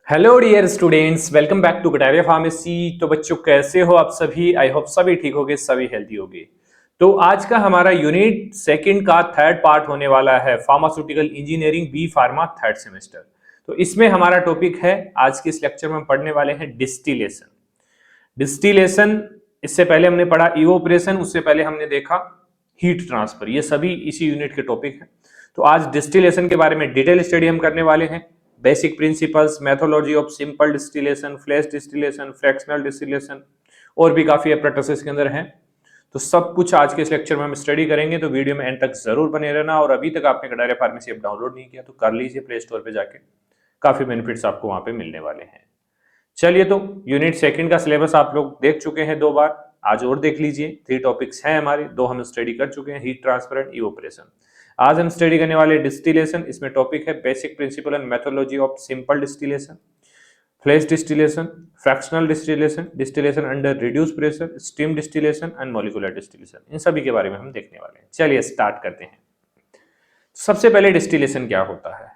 Hello dear students, welcome back to Kataria pharmacy. तो बच्चों कैसे हो आप सभी? आई होप सभी ठीक होगे, सभी हेल्दी होगे। तो आज का हमारा यूनिट सेकंड का थर्ड पार्ट होने वाला है pharmaceutical engineering B pharma third semester. तो इसमें हमारा टॉपिक है, आज के इस लेक्चर में हम पढ़ने वाले हैं डिस्टिलेशन। डिस्टिलेशन इससे पहले हमने पढ़ा इवोपरेशन, उससे पहले हमने देखा हीट ट्रांसफर। ये सभी इसी यूनिट के टॉपिक हैं। तो आज डिस्टिलेशन के बारे में डिटेल स्टडी हम करने वाले हैं। Basic principles, methodology of simple distillation, flash distillation, fractional distillation और भी काफी अप्रेंटिसेस के अंदर हैं। तो सब कुछ आज के इस लेक्चर में हम स्टडी करेंगे। तो वीडियो में एंड तक जरूर बने रहना। और अभी तक आपने कटारिया फार्मेसी ऐप डाउनलोड नहीं किया तो कर लीजिए प्ले स्टोर पे जाके, काफी बेनिफिट्स आपको वहां पे मिलने वाले हैं। चलिए, तो यूनिट सेकंड का सिलेबस आप लोग देख चुके हैं 2 बार, आज और देख लीजिए। 3 टॉपिक्स हैं हमारे, 2 हम स्टडी कर चुके हैं, हीट ट्रांसफर एंड इवोपरेशन। आज हम स्टडी करने वाले डिस्टिलेशन। इसमें टॉपिक है basic principle and methodology of simple distillation, flash distillation, fractional distillation, distillation under reduce pressure, steam distillation and molecular distillation. इन सभी के बारे में हम देखने वाले हैं। चलिए स्टार्ट करते हैं। सबसे पहले डिस्टिलेशन क्या होता है?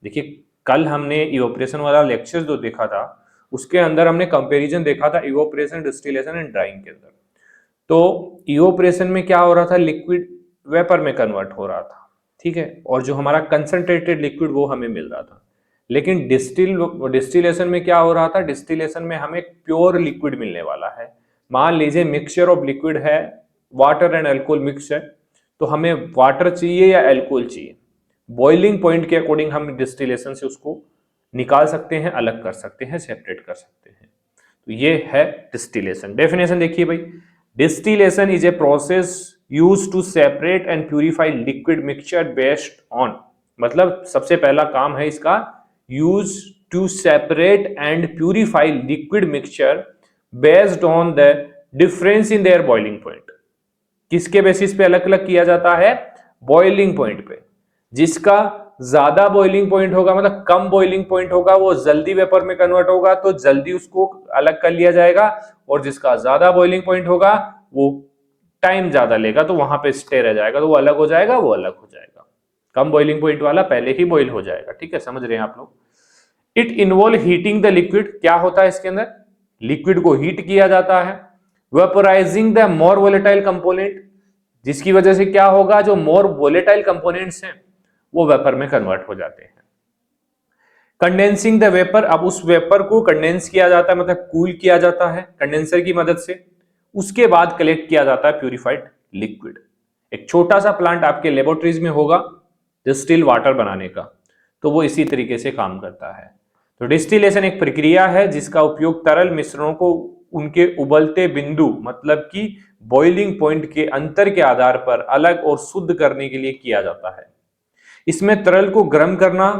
देखिए, कल हमने इवोपरेशन वाला लेक्चर जो देखा था उसके अंदर हमने कंपैरिजन देखा था इवोपरेशन, डिस्टिलेशन एंड ड्राइंग के अंदर। तो इवोपरेशन में क्या हो रहा था, लिक्विड वेपर में कन्वर्ट हो रहा था, ठीक है, और जो हमारा कंसंट्रेटेड लिक्विड वो हमें मिल रहा था। लेकिन डिस्टिलेशन में क्या हो रहा था, डिस्टिलेशन में हमें प्योर लिक्विड मिलने वाला है। मान लीजिए मिक्सचर ऑफ लिक्विड है, वाटर एंड अल्कोहल मिक्स है, तो हमें वाटर चाहिए या अल्कोहल चाहिए, बॉइलिंग पॉइंट के अकॉर्डिंग हम डिस्टिलेशन से उसको निकाल सकते हैं, अलग कर सकते हैं, सेपरेट कर सकते हैं। तो ये है डिस्टिलेशन। डेफिनेशन देखिए भाई, distillation is a process used to separate and purify liquid mixture based on, मतलब सबसे पहला काम है इसका, use to separate and purify liquid mixture based on the difference in their boiling point. किसके बेसिस पे अलग अलग किया जाता है? बॉइलिंग पॉइंट पे। जिसका ज्यादा बॉइलिंग पॉइंट होगा, मतलब कम बॉइलिंग पॉइंट होगा, वो जल्दी वेपर में कन्वर्ट होगा तो जल्दी उसको अलग कर लिया जाएगा। और जिसका ज्यादा बॉइलिंग पॉइंट होगा वो टाइम ज्यादा लेगा, तो वहां पे स्टे रह जाएगा, तो वो अलग हो जाएगा, वो अलग हो जाएगा। कम बॉइलिंग पॉइंट वाला पहले ही बॉइल हो जाएगा। ठीक है, समझ रहे हैं आप लोग? It involve heating the liquid. क्या होता है इसके अंदर? लिक्विड को हीट किया जाता है। वेपोराइजिंग द मोर वोलेटाइल कंपोनेंट, जिसकी वजह से क्या होगा, जो मोर वोलेटाइल कंपोनेंट्स हैं वो वेपर में कन्वर्ट हो जाते हैं। कंडेंसिंग द वेपर, अब उस वेपर को कंडेंस किया जाता है, मतलब कूल किया जाता है कंडेंसर की मदद से। उसके बाद कलेक्ट किया जाता है प्यूरिफाइड लिक्विड। एक छोटा सा प्लांट आपके लेबोरेटरीज में होगा डिस्टिल वाटर बनाने का, तो वो इसी तरीके से काम करता है। तो डिस्टिलेशन एक प्रक्रिया है जिसका उपयोग तरल मिश्रणों को उनके उबलते बिंदु, मतलब कि बॉइलिंग पॉइंट के अंतर के आधार पर अलग और शुद्ध करने के लिए किया जाता है। इसमें तरल को गर्म करना,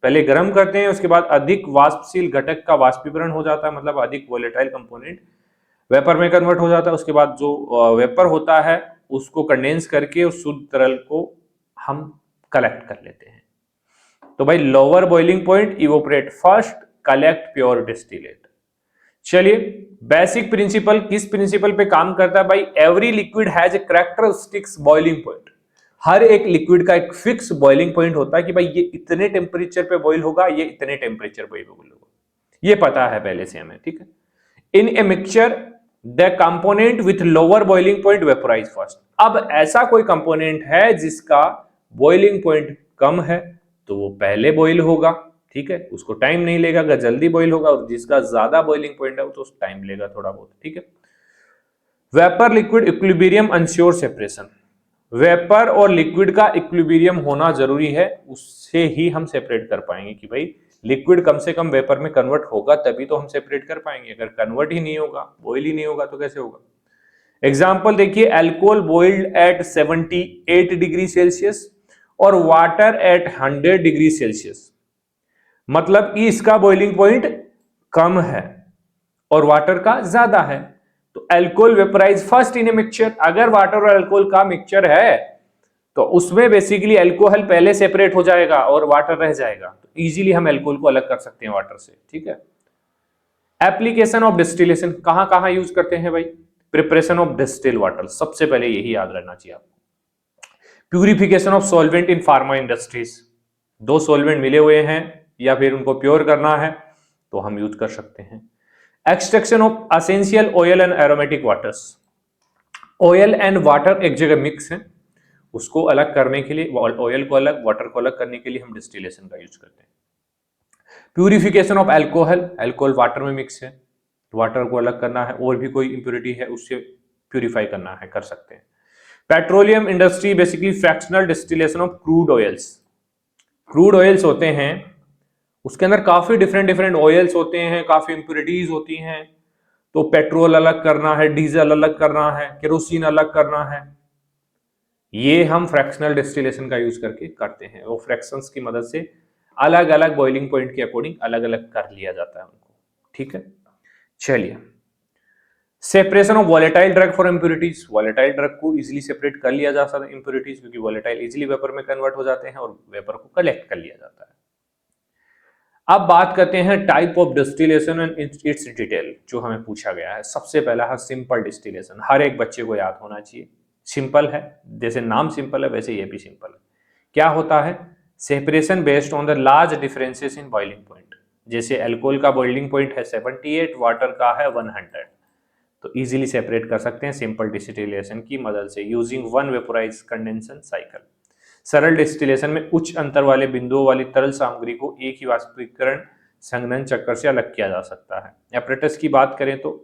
पहले गर्म करते हैं, उसके बाद अधिक वाष्पशील घटक का वाष्पीकरण हो जाता है, मतलब अधिक वोलेटाइल कंपोनेंट वेपर में कन्वर्ट हो जाता है। उसके बाद जो वेपर होता है उसको कंडेंस करके उस शुद्ध तरल को हम कलेक्ट कर लेते हैं। तो भाई, lower boiling point evaporate first, collect pure distillate. चलिए, बेसिक प्रिंसिपल किस प्रिंसिपल पे काम करता है भाई? Every liquid has a characteristics boiling point. हर एक लिक्विड का एक फिक्स बॉइलिंग पॉइंट होता है कि भाई ये इतने टेम्परेचर पे बॉइल होगा, ये इतने टेम्परेचर पे बॉइल होगा, ये पता है पहले से हमें। ठीक है, in a mixture the component with lower boiling point vaporise first. अब ऐसा कोई कंपोनेंट है जिसका बॉइलिंग पॉइंट कम है तो वो पहले बॉइल होगा, ठीक है, उसको टाइम नहीं लेगा, अगर जल्दी बॉइल होगा। और जिसका ज्यादा बॉइलिंग पॉइंट है तो टाइम लेगा थोड़ा बहुत। ठीक है, vapour liquid equilibrium ensure separation. Vapour और लिक्विड का इक्विलिब्रियम होना जरूरी है, उससे ही हम सेपरेट कर पाएंगे कि भाई लिक्विड कम से कम वेपर में कन्वर्ट होगा तभी तो हम सेपरेट कर पाएंगे। अगर कन्वर्ट ही नहीं होगा, बॉइल ही नहीं होगा, तो कैसे होगा? एग्जाम्पल देखिए, alcohol boiled at 78 degree Celsius और वाटर एट 100 डिग्री सेल्सियस, मतलब कि इसका बॉइलिंग पॉइंट कम है और वाटर का ज्यादा है। तो alcohol vaporise first in a mixture. अगर वाटर और अल्कोहल का मिक्सचर है तो उसमें बेसिकली अल्कोहल पहले सेपरेट हो जाएगा और वाटर रह जाएगा, तो इजीली हम अल्कोहल को अलग कर सकते हैं वाटर से। ठीक है, एप्लीकेशन ऑफ डिस्टिलेशन कहां कहां यूज करते हैं भाई? प्रिपरेशन ऑफ डिस्टिल वाटर, सबसे पहले यही याद रहना चाहिए आपको। Purification of solvent in pharma industries, दो सॉल्वेंट मिले हुए हैं या फिर उनको प्योर करना है, तो हम यूज कर सकते हैं। Extraction of essential oil and aromatic waters, oil and water एक जगह मिक्स है, उसको अलग करने के लिए, ऑयल को अलग वाटर को अलग करने के लिए हम डिस्टिलेशन का यूज करते हैं। Purification of alcohol, alcohol water में मिक्स है, वाटर को अलग करना है, और भी कोई इंप्योरिटी है उससे प्यूरिफाई करना है, कर सकते हैं। Petroleum industry basically fractional distillation of crude oils, crude oils होते हैं उसके अंदर काफी डिफरेंट डिफरेंट ऑयल्स होते हैं, काफी इंप्योरिटीज होती हैं, तो पेट्रोल अलग करना है, डीजल अलग करना है, केरोसिन अलग करना है, ये हम फ्रैक्शनल डिस्टिलेशन का यूज करके करते हैं। वो फ्रैक्शंस की मदद से अलग अलग बॉइलिंग पॉइंट के अकॉर्डिंग अलग अलग कर लिया जाता है उनको, ठीक है। चलिए, separation of volatile drug for impurities, volatile drug को इजीली सेपरेट कर लिया जा सकता है इंप्योरिटीज, क्योंकि वॉलेटाइल इजीली वेपर में कन्वर्ट हो जाते हैं और वेपर को कलेक्ट कर लिया जाता है। अब बात करते हैं type of distillation and it's detail, जो हमें पूछा गया है। सबसे पहला है सिंपल डिस्टिलेशन, हर एक बच्चे को याद होना चाहिए, सिंपल है, जैसे नाम सिंपल है वैसे ये भी सिंपल है। क्या होता है? Separation based on the large differences in boiling point, जैसे अल्कोहल का बॉइलिंग पॉइंट है 78, वाटर का है 100, तो इजीली सेपरेट कर सकते हैं सिंपल डिस्टिलेशन की मदद से, using one vaporise condensation cycle. सरल डिस्टिलेशन में उच्च अंतर वाले बिंदुओं वाली तरल सामग्री को एक ही वाष्पीकरण संघनन चक्कर से अलग किया जा सकता है। एपरेटस की बात करें तो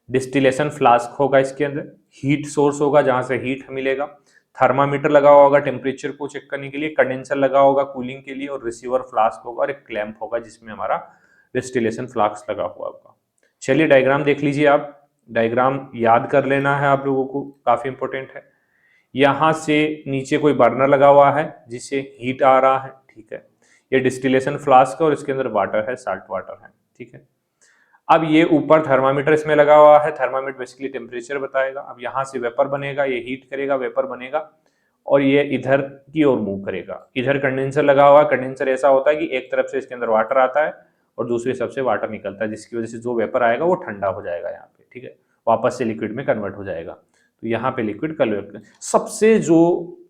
डिस्टिलेशन फ्लास्क होगा, इसके अंदर हीट सोर्स होगा जहां से हीट मिलेगा, थर्मामीटर लगा होगा टेम्परेचर को चेक करने के लिए, कंडेंसर लगा होगा कूलिंग के लिए, और रिसीवर फ्लास्क होगा और एक क्लैंप होगा जिसमें हमारा डिस्टिलेशन फ्लास्क लगा हुआ होगा। चलिए डायग्राम देख लीजिए आप, डायग्राम याद कर लेना है आप लोगों को, काफी इंपॉर्टेंट है। यहां से नीचे कोई बर्नर लगा हुआ है जिससे हीट आ रहा है, ठीक है। ये डिस्टिलेशन फ्लास्क है और इसके अंदर वाटर है, साल्ट वाटर है, ठीक है। अब ये ऊपर थर्मामीटर इसमें लगा हुआ है, थर्मामीटर बेसिकली टेम्परेचर बताएगा। अब यहाँ से वेपर बनेगा, ये हीट करेगा, वेपर बनेगा और ये इधर की ओर मूव करेगा। इधर कंडेंसर लगा हुआ है, कंडेंसर ऐसा होता है कि एक तरफ से इसके अंदर वाटर आता है और दूसरी तरफ से वाटर निकलता है, जिसकी वजह से जो वेपर आएगा वो ठंडा हो जाएगा यहाँ पे, ठीक है, वापस से लिक्विड में कन्वर्ट हो जाएगा। तो यहाँ पे लिक्विड कन्वर्ट, सबसे जो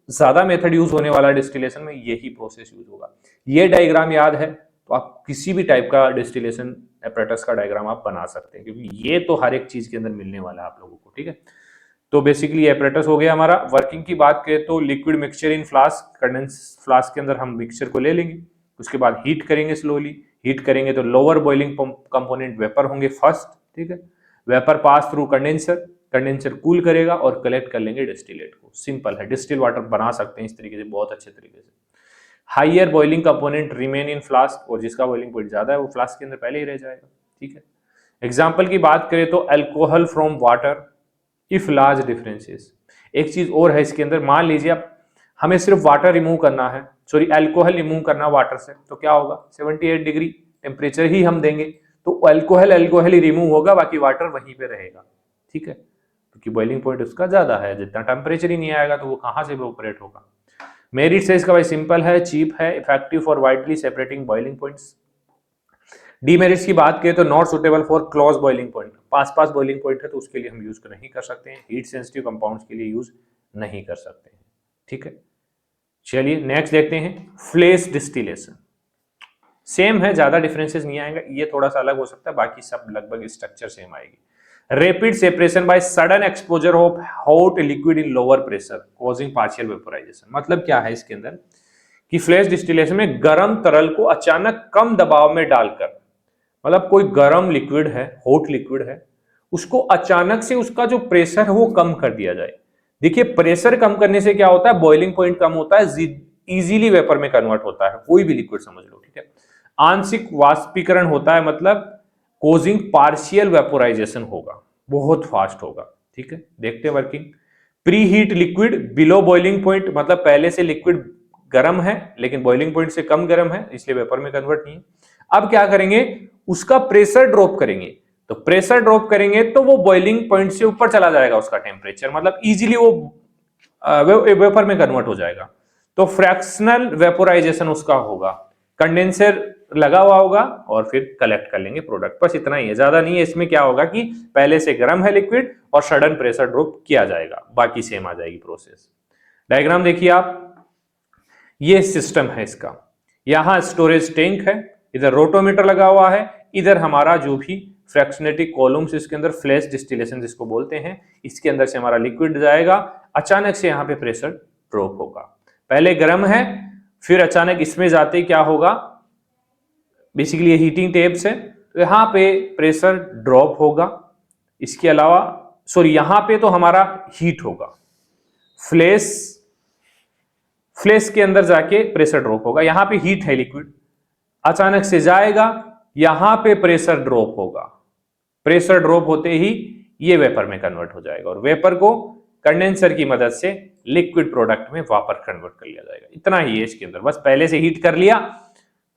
ज्यादा मेथड यूज होने वाला डिस्टिलेशन में यही प्रोसेस यूज होगा। ये डायग्राम याद है तो आप किसी भी टाइप का डिस्टिलेशन एपरेटस का डायग्राम आप बना सकते हैं, क्योंकि ये तो हर एक चीज के अंदर मिलने वाला है आप लोगों को, ठीक है। तो बेसिकली एपरेटस हो गया हमारा। वर्किंग की बात करें तो liquid mixture in flask, condense flask के अंदर हम मिक्सचर को ले लेंगे, उसके बाद हीट करेंगे, स्लोली हीट करेंगे तो लोअर बॉइलिंग कंपोनेंट वेपर होंगे फर्स्ट, ठीक है। Vapour pass through condenser, condenser cool करेगा और कलेक्ट कर लेंगे डिस्टिलेट को। सिंपल है, डिस्टिल वाटर बना सकते हैं इस तरीके से, बहुत अच्छे तरीके से। Higher boiling component remain in flask, और जिसका बॉइलिंग पॉइंट ज्यादा है वो फ्लास्क के अंदर पहले ही रह जाएगा, ठीक है। एग्जाम्पल की बात करें तो alcohol from water if large differences. एक चीज और है इसके अंदर, मान लीजिए आप हमें सिर्फ वाटर रिमूव करना है, सॉरी अल्कोहल रिमूव करना वाटर से, तो क्या होगा 78 डिग्री टेम्परेचर ही हम देंगे तो अल्कोहल ही रिमूव होगा, बाकी वाटर वहीं पे रहेगा, ठीक है, क्योंकि बॉइलिंग पॉइंट उसका ज्यादा है। जितना टेम्परेचर ही नहीं आएगा तो वो कहां से ऑपरेट होगा। मेरिट से इसका भाई सिंपल है, चीप है, effective for widely separating boiling points. Demerits की बात करें तो not suitable for close boiling point, pass boiling point है तो उसके लिए हम यूज नहीं कर सकते हैं, हीट सेंसिटिव कंपाउंड्स के लिए यूज नहीं कर सकते हैं, ठीक है। चलिए नेक्स्ट देखते हैं फ्लेश डिस्टिलेशन। सेम है, ज्यादा डिफरेंसेस नहीं आएगा, ये थोड़ा सा अलग हो सकता है, बाकी सब लगभग स्ट्रक्चर सेम आएगी। Rapid separation by sudden exposure of hot liquid in lower pressure causing partial vaporisation. मतलब क्या है इसके अंदर कि फ्लैश डिस्टिलेशन में गर्म तरल को अचानक कम दबाव में डालकर, मतलब कोई गर्म लिक्विड है, हॉट लिक्विड है, उसको अचानक से उसका जो प्रेशर है वो कम कर दिया जाए। देखिए प्रेशर कम करने से क्या होता है, बॉइलिंग पॉइंट कम होता है, इजीली वेपर में कन्वर्ट होता है, कोई भी लिक्विड समझ लो, ठीक है। आंशिक वाष्पीकरण होता है, मतलब कोजिंग पार्शियल वेपोराइजेशन होगा, बहुत फास्ट होगा, ठीक है। देखते हैं working. Pre heat liquid below boiling point, मतलब पहले से लिक्विड गर्म है लेकिन बॉइलिंग पॉइंट से कम गर्म है, इसलिए वेपर में कन्वर्ट नहीं है। अब क्या करेंगे, उसका प्रेशर ड्रॉप करेंगे, तो प्रेशर ड्रॉप करेंगे तो वो बॉइलिंग पॉइंट से ऊपर चला जाएगा उसका टेम्परेचर, मतलब इजीली वो वेपर में कन्वर्ट हो जाएगा। तो फ्रैक्शनल वेपोराइजेशन उसका होगा, कंडेंसर लगा हुआ होगा और फिर कलेक्ट कर लेंगे प्रोडक्ट, बस इतना ही है, ज्यादा नहीं है। इसमें क्या होगा कि पहले से गर्म है लिक्विड और सडन प्रेशर ड्रॉप किया जाएगा, बाकी सेम आ जाएगी प्रोसेस। डायग्राम देखिए आप, ये सिस्टम है इसका, यहां स्टोरेज टैंक है, इधर रोटोमीटर लगा हुआ है, इधर हमारा जो भी फ्रैक्शनेटिक कॉलम्स, इसके अंदर फ्लैश डिस्टिलेशन जिसको बोलते हैं, इसके अंदर से हमारा लिक्विड जाएगा, अचानक से यहाँ पे प्रेशर ड्रॉप होगा। पहले गर्म है, फिर अचानक इसमें जाते क्या होगा, बेसिकली ये हीटिंग टेप्स है, तो यहाँ पे प्रेशर ड्रॉप होगा। इसके अलावा यहाँ पे तो हमारा हीट होगा, फ्लैश के अंदर जाके प्रेशर ड्रॉप होगा, यहाँ पे हीट है, लिक्विड अचानक से जाएगा, यहां पे प्रेशर ड्रॉप होगा, प्रेशर ड्रॉप होते ही ये वेपर में कन्वर्ट हो जाएगा और वेपर को कंडेंसर की मदद से लिक्विड प्रोडक्ट में वापस कन्वर्ट कर लिया जाएगा। इतना ही है इसके अंदर, बस पहले से हीट कर लिया,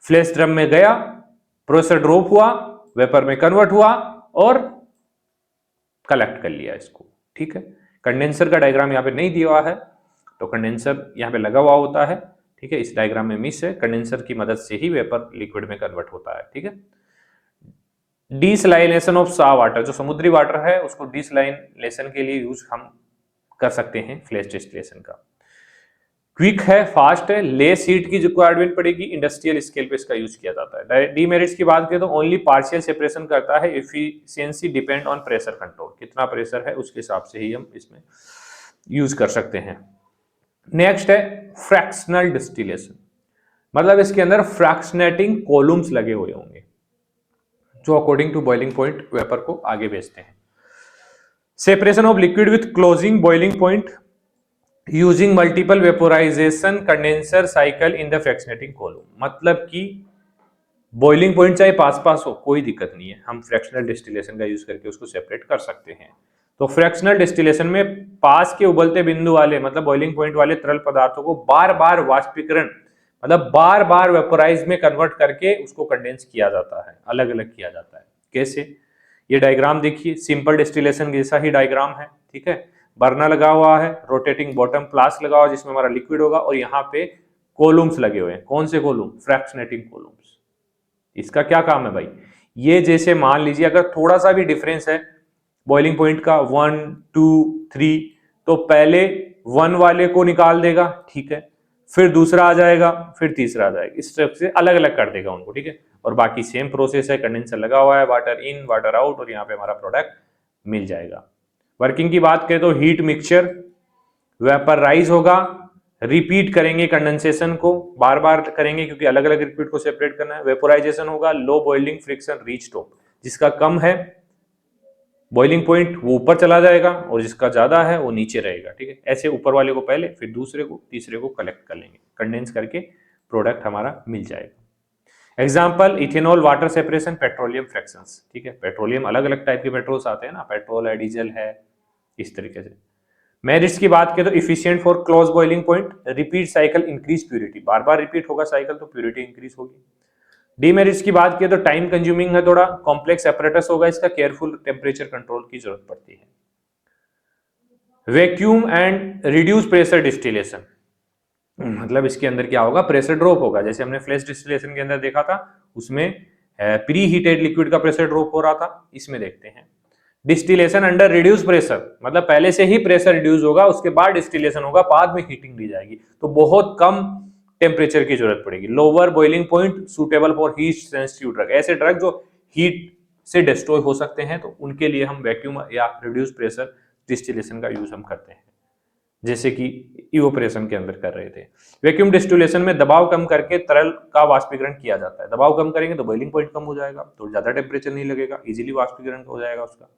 फ्लैश ड्रम में गया, प्रेशर ड्रॉप हुआ, वेपर में कन्वर्ट हुआ और कलेक्ट कर लिया इसको। ठीक है, कंडेंसर का डायग्राम यहाँ पे नहीं दिया हुआ है, तो कंडेंसर यहाँ पे लगा हुआ होता है। ठीक है, इस डायग्राम में मिस है, कंडेंसर की मदद से ही वेपर लिक्विड में कन्वर्ट होता है। ठीक है, डिसलाइनेशन ऑफ सा वाटर, जो समुद्री वाटर है उसको डिसलाइनेशन के लिए यूज हम कर सकते हैं फ्लैश डिस्टिलेशन का। क्विक है, फास्ट है, लेस हीट की रिक्वायरमेंट पड़ेगी, इंडस्ट्रियल स्केल पे इसका यूज किया जाता है। डीमेरिट्स की बात करें तो ओनली पार्शियल सेपरेशन करता है, efficiency depend on pressure control, कितना प्रेशर है उसके हिसाब से ही हम इसमें यूज कर सकते हैं। नेक्स्ट है फ्रैक्शनल डिस्टिलेशन, मतलब इसके अंदर फ्रैक्शनेटिंग कॉलम्स लगे हुए होंगे जो according to boiling point vapour को आगे भेजते हैं। Separation of liquid with closing boiling point using multiple vaporisation condenser cycle in the fractionating column, मतलब कि बॉइलिंग पॉइंट चाहे पास पास हो कोई दिक्कत नहीं है, हम फ्रैक्शनल डिस्टिलेशन का यूज करके उसको सेपरेट कर सकते हैं। तो फ्रैक्शनल डिस्टिलेशन में पास के उबलते बिंदु वाले, मतलब बॉइलिंग पॉइंट वाले तरल पदार्थों को बार बार वाष्पीकरण, मतलब बार बार वेपोराइज में कन्वर्ट करके उसको कंडेंस किया जाता है, अलग अलग किया जाता है। कैसे, ये डायग्राम देखिए, सिंपल डिस्टिलेशन जैसा ही डायग्राम है। ठीक है, बर्नर लगा हुआ है, रोटेटिंग बॉटम फ्लास्क लगा हुआ है जिसमें हमारा लिक्विड होगा, और यहाँ पे कॉलम्स लगे हुए हैं। कौन से कॉलम? Fractionating columns. इसका क्या काम है भाई, ये जैसे मान लीजिए अगर थोड़ा सा भी डिफरेंस है बॉइलिंग पॉइंट का 1 2 3, तो पहले 1 वाले को निकाल देगा, ठीक है, फिर दूसरा आ जाएगा, फिर तीसरा आ जाएगा, इस तरह से अलग अलग कर देगा उनको। ठीक है, और बाकी सेम प्रोसेस है, कंडेंसर लगा हुआ है, वाटर इन वाटर आउट, और यहाँ पे हमारा प्रोडक्ट मिल जाएगा। वर्किंग की बात करें तो हीट मिक्सचर वेपराइज होगा, रिपीट करेंगे कंडेंसेशन को, बार बार करेंगे क्योंकि अलग अलग लिक्विड को सेपरेट करना है। वेपोराइजेशन होगा, low boiling friction reach top, जिसका कम है बॉइलिंग पॉइंट वो ऊपर चला जाएगा और जिसका ज्यादा है वो नीचे रहेगा। ठीक है, ऐसे ऊपर वाले को पहले, फिर दूसरे को, तीसरे को कलेक्ट कर लेंगे, कंडेंस करके प्रोडक्ट हमारा मिल जाएगा। Example ethanol water separation, petroleum fractions. ठीक है, पेट्रोलियम अलग अलग टाइप के पेट्रोल्स आते हैं ना, पेट्रोल है, डीजल है, इस तरीके से। मेरिट्स की बात करें तो efficient for close boiling point, repeat cycle, increase purity, bar bar repeat होगा साइकिल तो प्यूरिटी इंक्रीज होगी। डीमेरिट्स की बात करें तो टाइम कंज्यूमिंग है, थोड़ा कॉम्प्लेक्स एपरेटस होगा इसका, केयरफुल टेम्परेचर कंट्रोल की जरूरत पड़ती है। Vacuum and reduce pressure distillation, मतलब इसके अंदर क्या होगा, प्रेशर ड्रॉप होगा, जैसे हमने फ्लैश डिस्टिलेशन के अंदर देखा था, उसमें प्री हीटेड लिक्विड का प्रेशर ड्रॉप हो रहा था, इसमें देखते हैं डिस्टिलेशन अंडर रिड्यूस प्रेशर, मतलब पहले से ही प्रेशर रिड्यूस होगा, उसके बाद डिस्टिलेशन होगा, बाद में हीटिंग दी जाएगी, तो बहुत कम टेम्परेचर की जरूरत पड़ेगी। Lower boiling point suitable for heat sensitive drug, ऐसे ड्रग जो हीट से डिस्ट्रॉय हो सकते हैं, तो उनके लिए हम वैक्यूम या रिड्यूस प्रेशर डिस्टिलेशन का यूज हम करते हैं, जैसे कि इवोपरेशन के अंदर कर रहे थे। वैक्यूम डिस्टिलेशन में दबाव कम करके तरल का वाष्पीकरण किया जाता है, दबाव कम करेंगे तो बॉइलिंग पॉइंट कम हो जाएगा, तो ज्यादा टेम्परेचर नहीं लगेगा, इजीली वाष्पीकरण हो जाएगा उसका,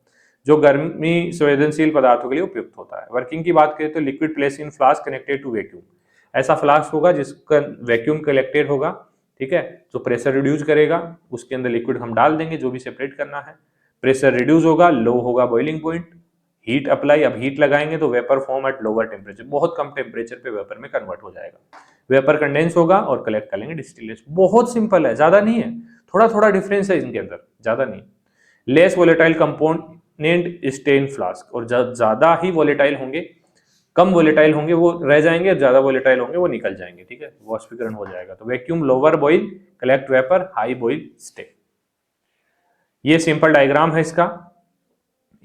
जो गर्मी संवेदनशील पदार्थों के लिए उपयुक्त होता है। वर्किंग की बात करें तो liquid place in flask connected to vacuum, ऐसा फ्लास्क होगा जिसका वैक्यूम कलेक्टेड होगा, ठीक है, जो प्रेशर रिड्यूस करेगा, उसके अंदर लिक्विड हम डाल देंगे जो भी सेपरेट करना है, प्रेशर रिड्यूस होगा, लो होगा बॉइलिंग पॉइंट, हीट अप्लाई, अब हीट लगाएंगे तो vapour form at lower temperature, बहुत कम टेम्परेचर पे वेपर में कन्वर्ट हो जाएगा, वेपर कंडेंस होगा और कलेक्ट कर लेंगे डिस्टिलेशन। बहुत सिंपल है, ज्यादा नहीं है, थोड़ा थोड़ा डिफरेंस है इनके अंदर, ज्यादा नहीं। Less volatile component stay in flask, और ज्यादा ही वोलेटाइल होंगे, कम वोलेटाइल होंगे वो रह जाएंगे, ज्यादा वोलेटाइल होंगे वो निकल जाएंगे, ठीक है, वाष्पीकरण हो जाएगा। तो vacuum lower boil collect vapour, high boil stay. ये सिंपल डायग्राम है इसका,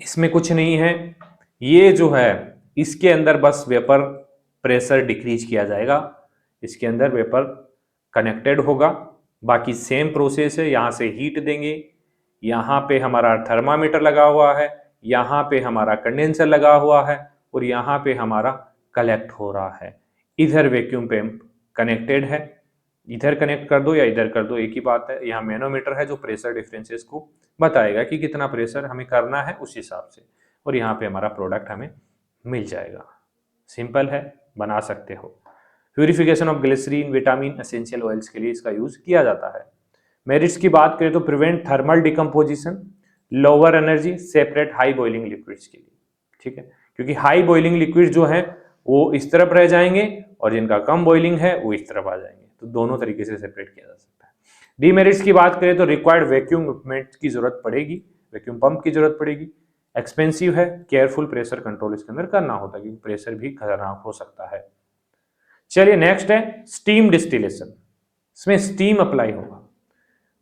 इसमें कुछ नहीं है, ये जो है इसके अंदर बस वेपर प्रेशर डिक्रीज किया जाएगा, इसके अंदर वेपर कनेक्टेड होगा, बाकी सेम प्रोसेस है, यहां से हीट देंगे, यहाँ पे हमारा थर्मामीटर लगा हुआ है, यहाँ पे हमारा कंडेंसर लगा हुआ है और यहाँ पे हमारा कलेक्ट हो रहा है। इधर वैक्यूम पंप कनेक्टेड है, इधर कनेक्ट कर दो या इधर कर दो, एक ही बात है। यहाँ मैनोमीटर है जो प्रेशर डिफरेंसेस को बताएगा कि कितना प्रेशर हमें करना है उस हिसाब से, और यहाँ पे हमारा प्रोडक्ट हमें मिल जाएगा। सिंपल है, बना सकते हो। Purification of glycerin, vitamin, essential oils के लिए इसका यूज किया जाता है। मेरिट्स की बात करें तो prevent thermal decomposition, lower energy, separate high boiling liquids के लिए, ठीक है, क्योंकि हाई बॉइलिंग लिक्विड जो है वो इस तरफ रह जाएंगे और जिनका कम बॉइलिंग है वो इस तरफ आ जाएंगे, तो दोनों तरीके से सेपरेट किया जा सकता है। डीमेरिट्स की बात करें तो रिक्वायर्ड वैक्यूम इक्विपमेंट की जरूरत पड़ेगी, वैक्यूम पंप की जरूरत पड़ेगी, एक्सपेंसिव है, केयरफुल प्रेशर कंट्रोल इसके अंदर करना होता है क्योंकि प्रेशर भी खतरनाक हो सकता है। चलिए नेक्स्ट है स्टीम डिस्टिलेशन। इसमें स्टीम अप्लाई होगा,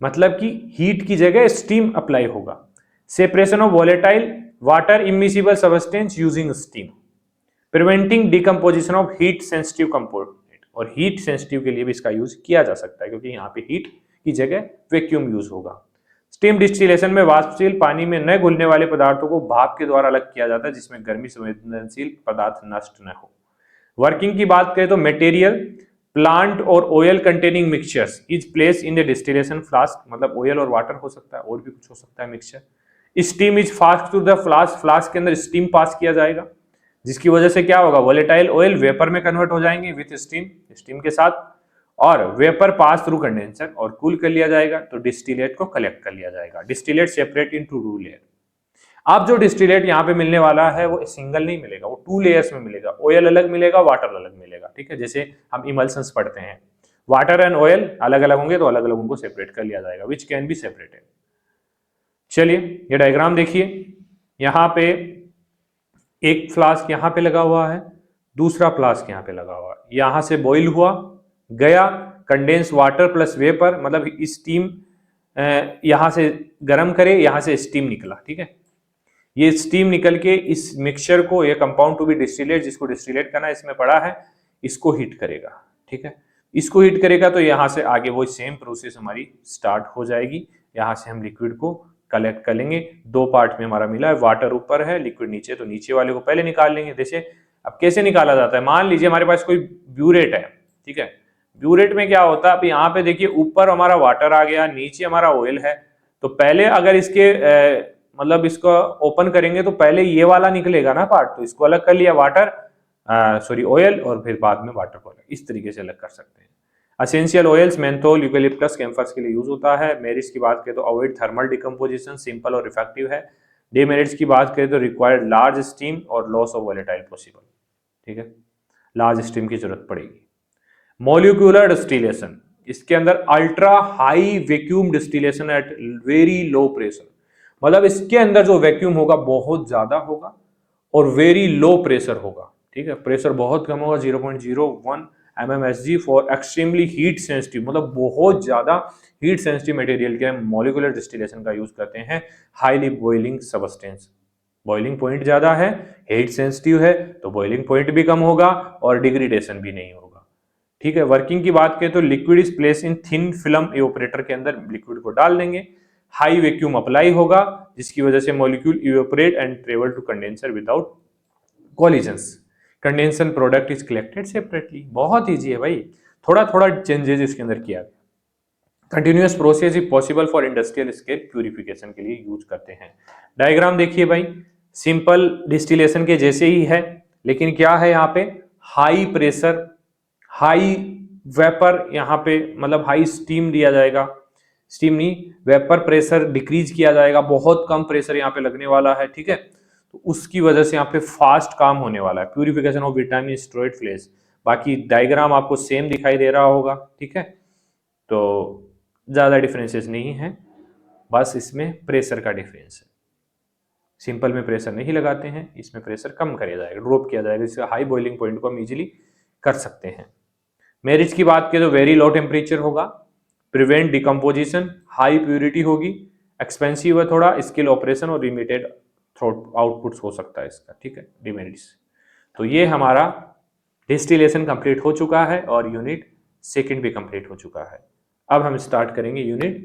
मतलब कि हीट की जगह स्टीम अप्लाई होगा। Separation of volatile water immiscible substance using steam, preventing decomposition of heat sensitive component, और हीट सेंसिटिव के लिए भी इसका यूज किया जा सकता है क्योंकि यहाँ पे हीट की जगह वैक्यूम यूज होगा। स्टीम डिस्टिलेशन में वाष्पशील पानी में न घुलने वाले पदार्थों को भाप के द्वारा अलग किया जाता है जिसमें गर्मी संवेदनशील पदार्थ नष्ट न हो। वर्किंग की बात करें तो मटेरियल प्लांट और oil containing mixtures is place in the distillation flask, मतलब ऑयल और वाटर हो सकता है और भी कुछ हो सकता है mixture. Steam is fast to the flask, flask के अंदर स्टीम पास किया जाएगा जिसकी वजह से क्या होगा, वोलेटाइल ऑयल वेपर में कन्वर्ट हो जाएंगे विथ स्टीम, स्टीम के साथ, और वेपर पास थ्रू कंडेंसर और कूल कर लिया जाएगा तो डिस्टिलेट को कलेक्ट कर लिया जाएगा। Distillate separate into layer. अब जो डिस्टिलेट यहाँ पे मिलने वाला है वो सिंगल नहीं मिलेगा, वो 2 लेयर्स में मिलेगा, ऑयल अलग मिलेगा, वाटर अलग मिलेगा, ठीक है। जैसे हम इमल्शंस पढ़ते हैं, वाटर एंड ऑयल अलग अलग होंगे तो अलग अलग उनको सेपरेट कर लिया जाएगा, विच कैन बी सेपरेटेड। चलिए ये डायग्राम देखिए, यहाँ पे एक फ्लास्क यहाँ पे लगा हुआ है, दूसरा फ्लास्क यहाँ पे लगा हुआ है, यहाँ से बॉइल हुआ गया, कंडेंस वाटर प्लस वेपर, मतलब स्टीम यहाँ से गर्म करे, यहाँ से स्टीम निकला, ठीक है। ये स्टीम निकल के इस मिक्सचर को, ये कंपाउंड टू बी डिस्टिलेट, जिसको डिस्टिलेट करना इसमें पड़ा है, इसको हीट करेगा, ठीक है। इसको हीट करेगा तो यहाँ से आगे वो सेम प्रोसेस हमारी स्टार्ट हो जाएगी। यहाँ से हम लिक्विड को कलेक्ट कर लेंगे, 2 पार्ट में हमारा मिला है, वाटर ऊपर है, लिक्विड नीचे, तो नीचे वाले को पहले निकाल लेंगे। जैसे अब कैसे निकाला जाता है, मान लीजिए हमारे पास कोई ब्यूरेट है, ठीक है। ब्यूरेट में क्या होता है, अब यहाँ पे देखिए ऊपर हमारा वाटर आ गया, नीचे हमारा ऑयल है, तो पहले अगर इसके मतलब इसको ओपन करेंगे तो पहले ये वाला निकलेगा ना पार्ट, तो इसको अलग कर लिया, वाटर सॉरी ऑयल, और फिर बाद में वाटर को अलग, इस तरीके से अलग कर सकते हैं। एसेंशियल ऑयल्स मेंथोल, यूकेलिप्टस, कैम्फर्स के लिए यूज होता है। मेरिट्स की बात करें तो अवॉइड थर्मल डिकम्पोजिशन, सिंपल और इफेक्टिव है। डीमेरिट्स की बात करें तो रिक्वायर्ड लार्ज स्टीम और लॉस ऑफ वोलेटाइल पॉसिबल, ठीक है, लार्ज स्टीम की जरूरत पड़ेगी। मॉलिक्यूलर डिस्टिलेशन, इसके अंदर ultra high vacuum distillation at very low pressure, मतलब इसके अंदर जो वैक्यूम होगा बहुत ज्यादा होगा और वेरी लो प्रेशर होगा, ठीक है। प्रेशर बहुत कम होगा, 0.01 mmHg for extremely heat sensitive, मतलब बहुत ज्यादा हीट सेंसिटिव मटेरियल के मॉलिक्यूलर डिस्टिलेशन का यूज करते हैं। Highly boiling substance, boiling point ज्यादा है, हीट सेंसिटिव है तो बॉइलिंग पॉइंट भी कम होगा और डिग्रेडेशन भी नहीं होगा, ठीक है। वर्किंग की बात करें तो liquid is place in thin film evaporator के अंदर लिक्विड को डाल देंगे, हाई वैक्यूम अप्लाई होगा जिसकी वजह से molecule evaporate and travel to condenser without collisions, condenser product is collected separately. बहुत इजी है भाई, थोड़ा थोड़ा चेंजेस इसके अंदर किया गया। Continuous process is possible for industrial scale purification के लिए यूज करते हैं। डायग्राम देखिए भाई, सिंपल डिस्टिलेशन के जैसे ही है, लेकिन क्या है यहाँ पे हाई प्रेशर, हाई वेपर, यहाँ पे मतलब हाई स्टीम दिया जाएगा, स्टीम नहीं वेपर प्रेशर डिक्रीज किया जाएगा, बहुत कम प्रेशर यहाँ पे लगने वाला है, ठीक है। तो उसकी वजह से यहाँ पे फास्ट काम होने वाला है। प्यूरिफिकेशन ऑफ विटामिन स्टेरॉइड फ्लेज, बाकी डायग्राम आपको सेम दिखाई दे रहा होगा, ठीक है। तो ज्यादा डिफरेंसेस नहीं है, बस इसमें प्रेशर का डिफरेंस है। सिंपल में प्रेशर नहीं लगाते हैं, इसमें प्रेशर कम किया जाएगा, ड्रॉप किया जाएगा, जिससे हाई बॉइलिंग पॉइंट को हम इजीली कर सकते हैं। मेरिट्स की बात करें तो वेरी लो टेम्परेचर होगा, प्रिवेंट डिकम्पोजिशन, हाई प्यूरिटी होगी, एक्सपेंसिव है थोड़ा, स्किल ऑपरेशन और लिमिटेड आउटपुट्स हो सकता है इसका, ठीक है। डिमेरिट्स, तो ये हमारा डिस्टिलेशन कंप्लीट हो चुका है और यूनिट सेकंड भी कंप्लीट हो चुका है। अब हम स्टार्ट करेंगे यूनिट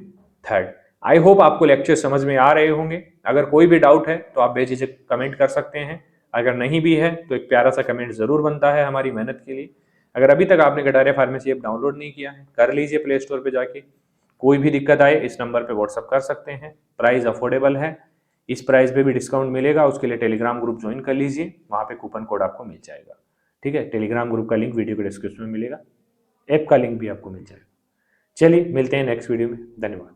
थर्ड। आई होप आपको लेक्चर समझ में आ रहे होंगे। अगर कोई भी डाउट है तो आप बेझिझक कमेंट कर सकते हैं, अगर नहीं भी है तो एक प्यारा सा कमेंट जरूर बनता है हमारी मेहनत के लिए। अगर अभी तक आपने कटारिया फार्मेसी ऐप डाउनलोड नहीं किया है, कर लीजिए प्ले स्टोर पे जाके। कोई भी दिक्कत आए इस नंबर पे व्हाट्सअप कर सकते हैं, प्राइस अफोर्डेबल है, इस प्राइस पे भी डिस्काउंट मिलेगा। उसके लिए टेलीग्राम ग्रुप ज्वाइन कर लीजिए, वहां पे कूपन कोड आपको मिल जाएगा। ठीक है, टेलीग्राम ग्रुप का लिंक वीडियो के डिस्क्रिप्शन में मिलेगा, ऐप का लिंक भी आपको मिल जाएगा। चलिए मिलते हैं नेक्स्ट वीडियो में, धन्यवाद।